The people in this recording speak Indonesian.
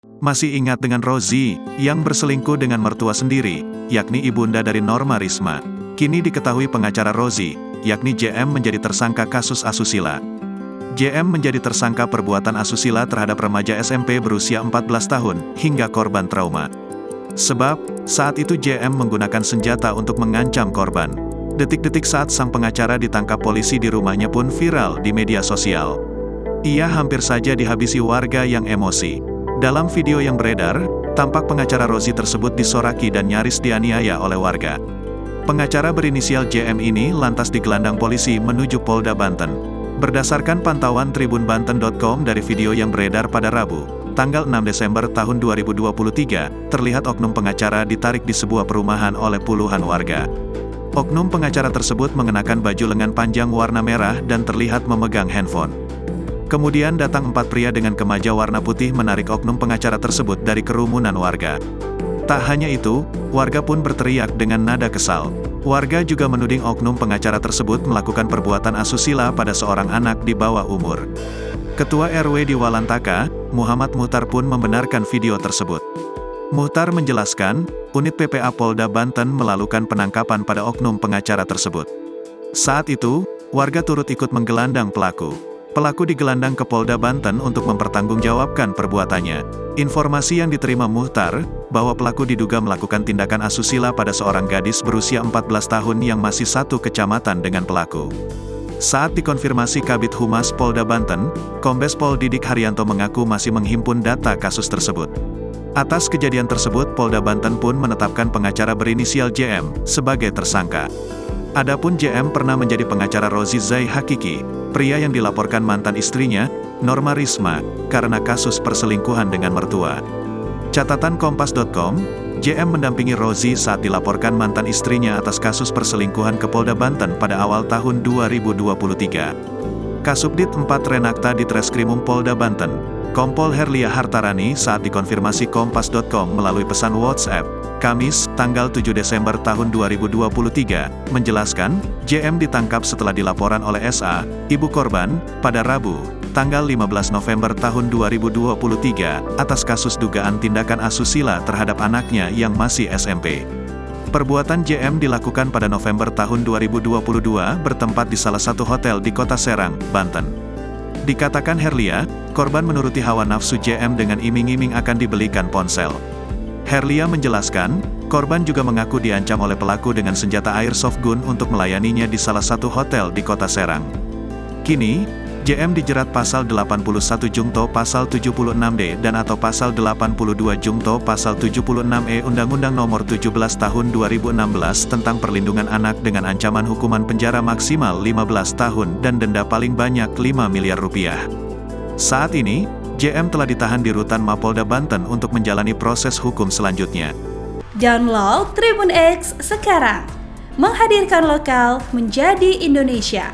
Masih ingat dengan Rozi, yang berselingkuh dengan mertua sendiri, yakni ibunda dari Norma Risma. Kini diketahui pengacara Rozi, yakni JM menjadi tersangka kasus asusila. JM menjadi tersangka perbuatan asusila terhadap remaja SMP berusia 14 tahun, hingga korban trauma. Sebab, saat itu JM menggunakan senjata untuk mengancam korban. Detik-detik saat sang pengacara ditangkap polisi di rumahnya pun viral di media sosial. Ia hampir saja dihabisi warga yang emosi. Dalam video yang beredar, tampak pengacara Rozi tersebut disoraki dan nyaris dianiaya oleh warga. Pengacara berinisial JM ini lantas digelandang polisi menuju Polda Banten. Berdasarkan pantauan tribunbanten.com dari video yang beredar pada Rabu, tanggal 6 Desember tahun 2023, terlihat oknum pengacara ditarik di sebuah perumahan oleh puluhan warga. Oknum pengacara tersebut mengenakan baju lengan panjang warna merah dan terlihat memegang handphone. Kemudian datang 4 pria dengan kemeja warna putih menarik oknum pengacara tersebut dari kerumunan warga. Tak hanya itu, warga pun berteriak dengan nada kesal. Warga juga menuding oknum pengacara tersebut melakukan perbuatan asusila pada seorang anak di bawah umur. Ketua RW di Walantaka, Muhammad Muhtar pun membenarkan video tersebut. Muhtar menjelaskan, unit PPA Polda Banten melakukan penangkapan pada oknum pengacara tersebut. Saat itu, warga turut ikut menggelandang pelaku. Pelaku digelandang ke Polda Banten untuk mempertanggungjawabkan perbuatannya. Informasi yang diterima Muhtar, bahwa pelaku diduga melakukan tindakan asusila pada seorang gadis berusia 14 tahun yang masih satu kecamatan dengan pelaku. Saat dikonfirmasi Kabid Humas Polda Banten, Kombes Pol Didik Haryanto mengaku masih menghimpun data kasus tersebut. Atas kejadian tersebut Polda Banten pun menetapkan pengacara berinisial JM sebagai tersangka. Adapun JM pernah menjadi pengacara Rozi Zai Hakiki, pria yang dilaporkan mantan istrinya, Norma Risma, karena kasus perselingkuhan dengan mertua. Catatan Kompas.com, JM mendampingi Rozi saat dilaporkan mantan istrinya atas kasus perselingkuhan ke Polda Banten pada awal tahun 2023. Kasubdit 4 Renakta di Treskrimum Polda Banten, Kompol Herlia Hartarani saat dikonfirmasi Kompas.com melalui pesan WhatsApp, Kamis, tanggal 7 Desember tahun 2023, menjelaskan, JM ditangkap setelah dilaporan oleh SA, ibu korban, pada Rabu, tanggal 15 November tahun 2023, atas kasus dugaan tindakan asusila terhadap anaknya yang masih SMP. Perbuatan JM dilakukan pada November tahun 2022 bertempat di salah satu hotel di Kota Serang, Banten. Dikatakan Herlia, korban menuruti hawa nafsu JM dengan iming-iming akan dibelikan ponsel. Herlia menjelaskan, korban juga mengaku diancam oleh pelaku dengan senjata airsoft gun untuk melayaninya di salah satu hotel di Kota Serang. Kini, JM dijerat pasal 81 Jungto pasal 76D dan atau pasal 82 Jungto pasal 76E Undang-Undang Nomor 17 Tahun 2016 tentang Perlindungan Anak dengan ancaman hukuman penjara maksimal 15 tahun dan denda paling banyak 5 miliar rupiah. Saat ini, JM telah ditahan di rutan Mapolda Banten untuk menjalani proses hukum selanjutnya. Download Tribun X sekarang, menghadirkan lokal menjadi Indonesia.